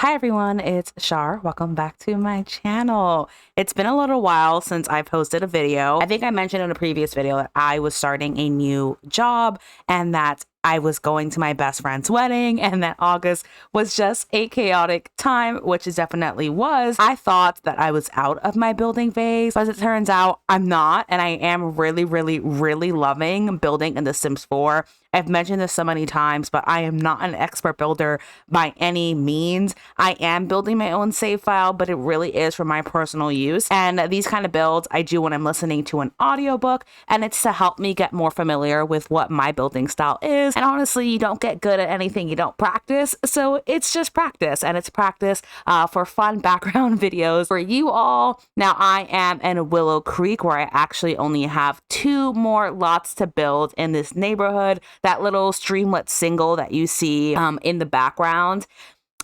Hi everyone, it's Shar. Welcome back to my channel. It's been a little while since I posted a video. I think I mentioned in a previous video that I was starting a new job and that I was going to my best friend's wedding and that August was just a chaotic time, which it definitely was. I thought that I was out of my building phase, but as it turns out I'm not, and I am really loving building in The Sims 4. I've mentioned this so many times, but I am not an expert builder by any means. I am building my own save file, but it really is for my personal use. And these kind of builds I do when I'm listening to an audiobook, and it's to help me get more familiar with what my building style is. And honestly, you don't get good at anything you don't practice. So it's just practice, and it's practice for fun background videos for you all. Now I am in Willow Creek, where I actually only have 2 more lots to build in this neighborhood. That little streamlet single that you see in the background,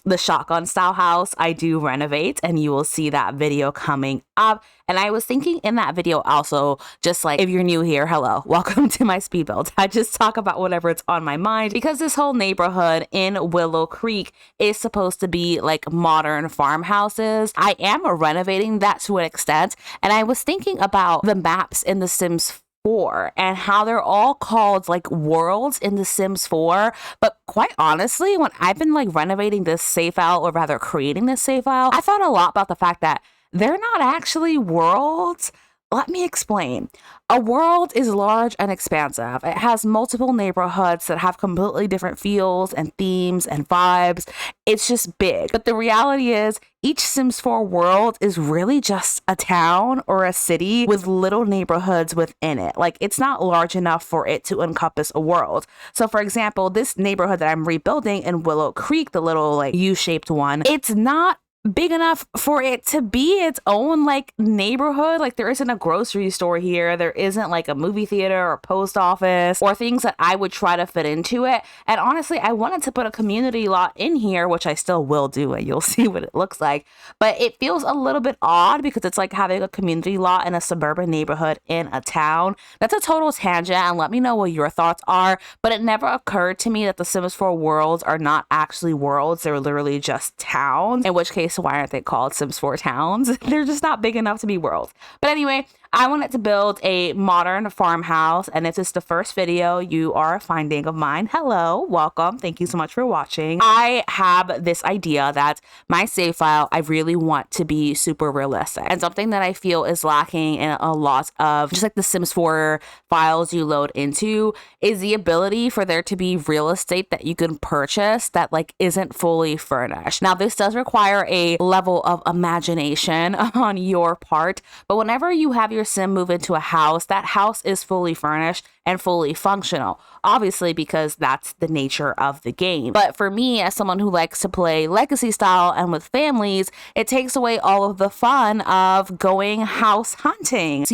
the shotgun style house, I do renovate, and you will see that video coming up. And I was thinking in that video also, just like, if you're new here, hello, welcome to my speed build. I just talk about whatever's on my mind, because this whole neighborhood in Willow Creek is supposed to be like modern farmhouses. I am renovating that to an extent, and I was thinking about the maps in The Sims 4 and how they're all called like worlds in The Sims 4. But quite honestly, when I've been like renovating this save file, or rather creating this save file, I thought a lot about the fact that they're not actually worlds. Let me explain. A world is large and expansive. It has multiple neighborhoods that have completely different feels and themes and vibes. It's just big. But the reality is, each Sims 4 world is really just a town or a city with little neighborhoods within it. Like, it's not large enough for it to encompass a world. So for example, this neighborhood that I'm rebuilding in Willow Creek, the little like U-shaped one, it's not big enough for it to be its own like neighborhood. Like, there isn't a grocery store here, there isn't like a movie theater or post office or things that I would try to fit into it. And honestly, I wanted to put a community lot in here, which I still will do, and you'll see what it looks like, but it feels a little bit odd because it's like having a community lot in a suburban neighborhood in a town. That's a total tangent, and let me know what your thoughts are. But it never occurred to me that the Sims 4 worlds are not actually worlds, they're literally just towns, in which case, why aren't they called Sims 4 towns? They're just not big enough to be worlds. But anyway, I wanted to build a modern farmhouse, and if it's the first video you are finding of mine, hello, welcome, thank you so much for watching. I have this idea that my save file, I really want to be super realistic, and something that I feel is lacking in a lot of just like the Sims 4 files you load into is the ability for there to be real estate that you can purchase that like isn't fully furnished. Now, this does require a level of imagination on your part, but whenever you have your sim move into a house, that house is fully furnished and fully functional, obviously, because that's the nature of the game. But for me, as someone who likes to play legacy style and with families, it takes away all of the fun of going house hunting,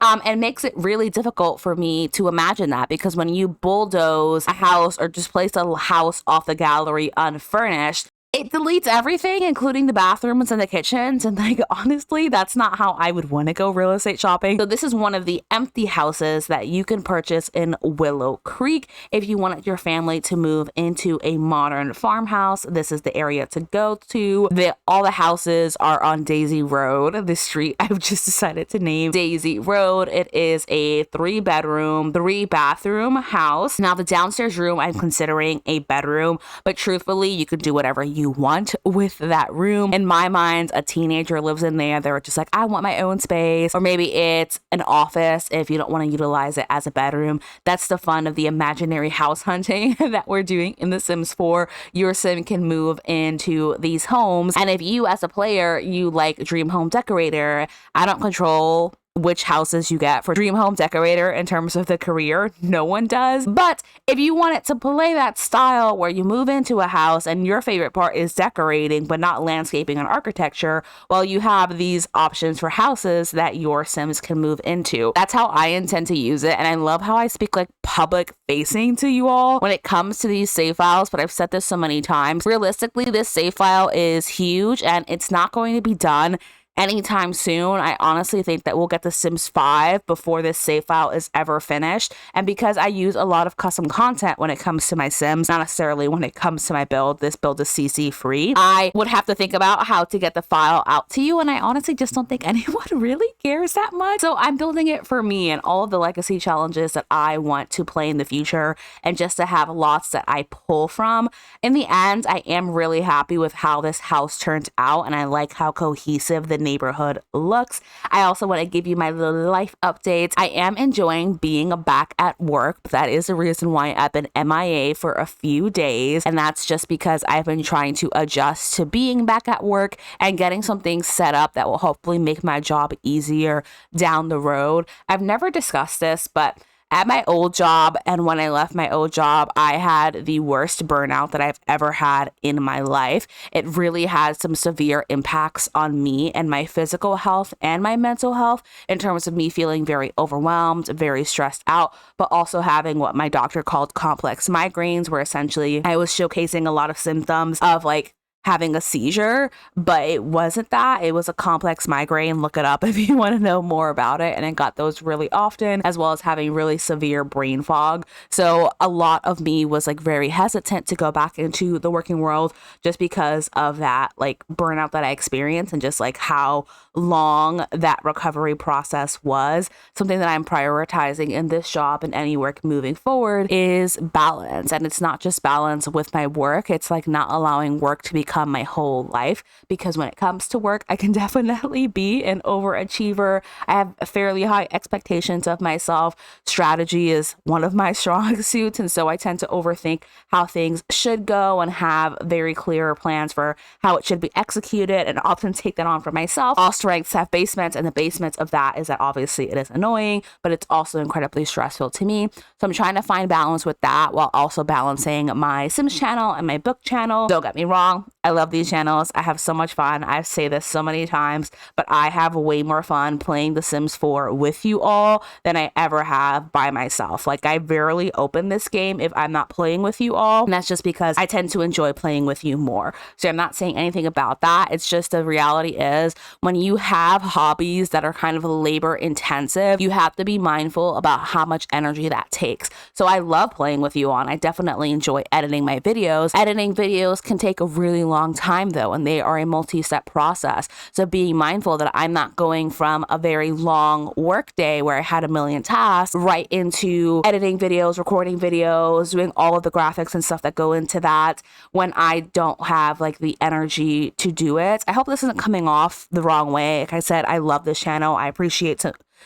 and makes it really difficult for me to imagine that, because when you bulldoze a house or just place a house off the gallery unfurnished, it deletes everything, including the bathrooms and the kitchens. And like, honestly, that's not how I would want to go real estate shopping. So this is one of the empty houses that you can purchase in Willow Creek. If you wanted your family to move into a modern farmhouse, this is the area to go to. All the houses are on Daisy Road, the street I've just decided to name Daisy Road. It is a 3-bedroom, 3-bathroom house. Now, the downstairs room I'm considering a bedroom, but truthfully, you can do whatever you want with that room. In my mind, a teenager lives in there. They're just like, I want my own space. Or maybe it's an office if you don't want to utilize it as a bedroom. That's the fun of the imaginary house hunting that we're doing in The Sims 4. Your sim can move into these homes, and if you as a player, you like Dream Home Decorator, I don't control which houses you get for Dream Home Decorator in terms of the career. No one does. But if you want it to play that style where you move into a house and your favorite part is decorating but not landscaping and architecture, well, you have these options for houses that your Sims can move into. That's how I intend to use it, and I love how I speak like public facing to you all when it comes to these save files, but I've said this so many times. Realistically, this save file is huge and it's not going to be done anytime soon. I honestly think that we'll get the Sims 5 before this save file is ever finished. And because I use a lot of custom content when it comes to my Sims, not necessarily when it comes to my build, this build is CC free, I would have to think about how to get the file out to you. And I honestly just don't think anyone really cares that much. So I'm building it for me and all of the legacy challenges that I want to play in the future, and just to have lots that I pull from. In the end, I am really happy with how this house turned out, and I like how cohesive the neighborhood looks. I also want to give you my little life updates. I am enjoying being back at work, but that is the reason why I've been MIA for a few days, and that's just because I've been trying to adjust to being back at work and getting some things set up that will hopefully make my job easier down the road. I've never discussed this, but at my old job and when I left my old job, I had the worst burnout that I've ever had in my life. It really had some severe impacts on me and my physical health and my mental health, in terms of me feeling very overwhelmed, very stressed out, but also having what my doctor called complex migraines, where essentially I was showcasing a lot of symptoms of like having a seizure, but it wasn't that. It was a complex migraine. Look it up if you want to know more about it. And I got those really often, as well as having really severe brain fog. So a lot of me was like very hesitant to go back into the working world, just because of that like burnout that I experienced, and just like how long that recovery process was. Something that I'm prioritizing in this job and any work moving forward is balance. And it's not just balance with my work. It's like not allowing work to become my whole life, because when it comes to work, I can definitely be an overachiever. I have fairly high expectations of myself. Strategy is one of my strong suits, and so I tend to overthink how things should go and have very clear plans for how it should be executed, and often take that on for myself. All strengths have basements, and the basements of that is that obviously it is annoying, but it's also incredibly stressful to me. So I'm trying to find balance with that while also balancing my Sims channel and my book channel. Don't get me wrong, I love these channels. I have so much fun. I say this so many times, but I have way more fun playing The Sims 4 with you all than I ever have by myself. Like, I rarely open this game if I'm not playing with you all, and that's just because I tend to enjoy playing with you more. So I'm not saying anything about that. It's just the reality is, when you have hobbies that are kind of labor intensive, you have to be mindful about how much energy that takes. So I love playing with you on. I definitely enjoy editing my videos. Editing videos can take a really long time though, and they are a multi-step process. So being mindful that I'm not going from a very long work day where I had a million tasks right into editing videos, recording videos, doing all of the graphics and stuff that go into that, when I don't have like the energy to do it. I hope this isn't coming off the wrong way. Like I said, I love this channel. I appreciate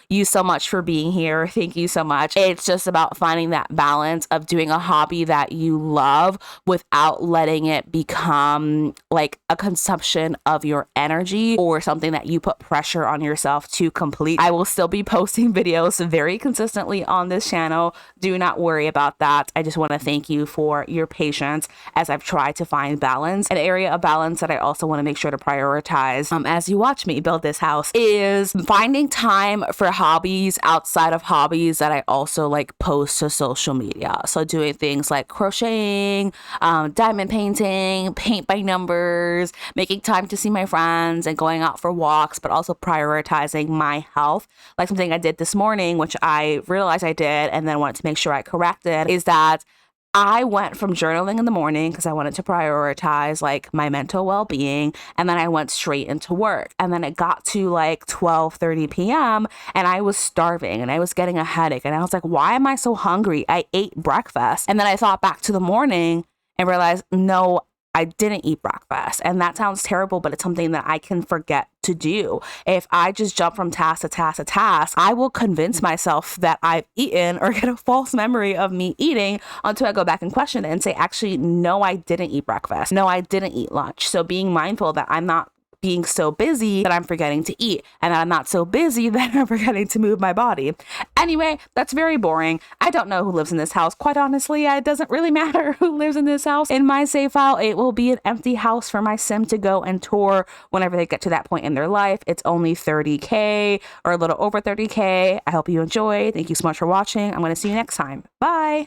you so much for being here. Thank you so much. It's just about finding that balance of doing a hobby that you love without letting it become like a consumption of your energy or something that you put pressure on yourself to complete. I will still be posting videos very consistently on this channel. Do not worry about that. I just want to thank you for your patience as I've tried to find balance. An area of balance that I also want to make sure to prioritize as you watch me build this house is finding time for hobbies outside of hobbies that I also like post to social media. So doing things like crocheting, diamond painting, paint by numbers, making time to see my friends and going out for walks, but also prioritizing my health. Like something I did this morning, which I realized I did and then wanted to make sure I corrected, is that I went from journaling in the morning because I wanted to prioritize like my mental well-being, and then I went straight into work. And then it got to like 12:30 p.m. and I was starving and I was getting a headache, and I was like, why am I so hungry? I ate breakfast. And then I thought back to the morning and realized, no, I didn't eat breakfast. And that sounds terrible, but it's something that I can forget to do. If I just jump from task to task to task, I will convince myself that I've eaten or get a false memory of me eating until I go back and question it and say, actually, no, I didn't eat breakfast. No, I didn't eat lunch. So being mindful that I'm not being so busy that I'm forgetting to eat, and that I'm not so busy that I'm forgetting to move my body. Anyway, that's very boring. I don't know who lives in this house. Quite honestly, it doesn't really matter who lives in this house. In my save file, it will be an empty house for my sim to go and tour whenever they get to that point in their life. It's only 30K or a little over 30K. I hope you enjoy. Thank you so much for watching. I'm going to see you next time. Bye.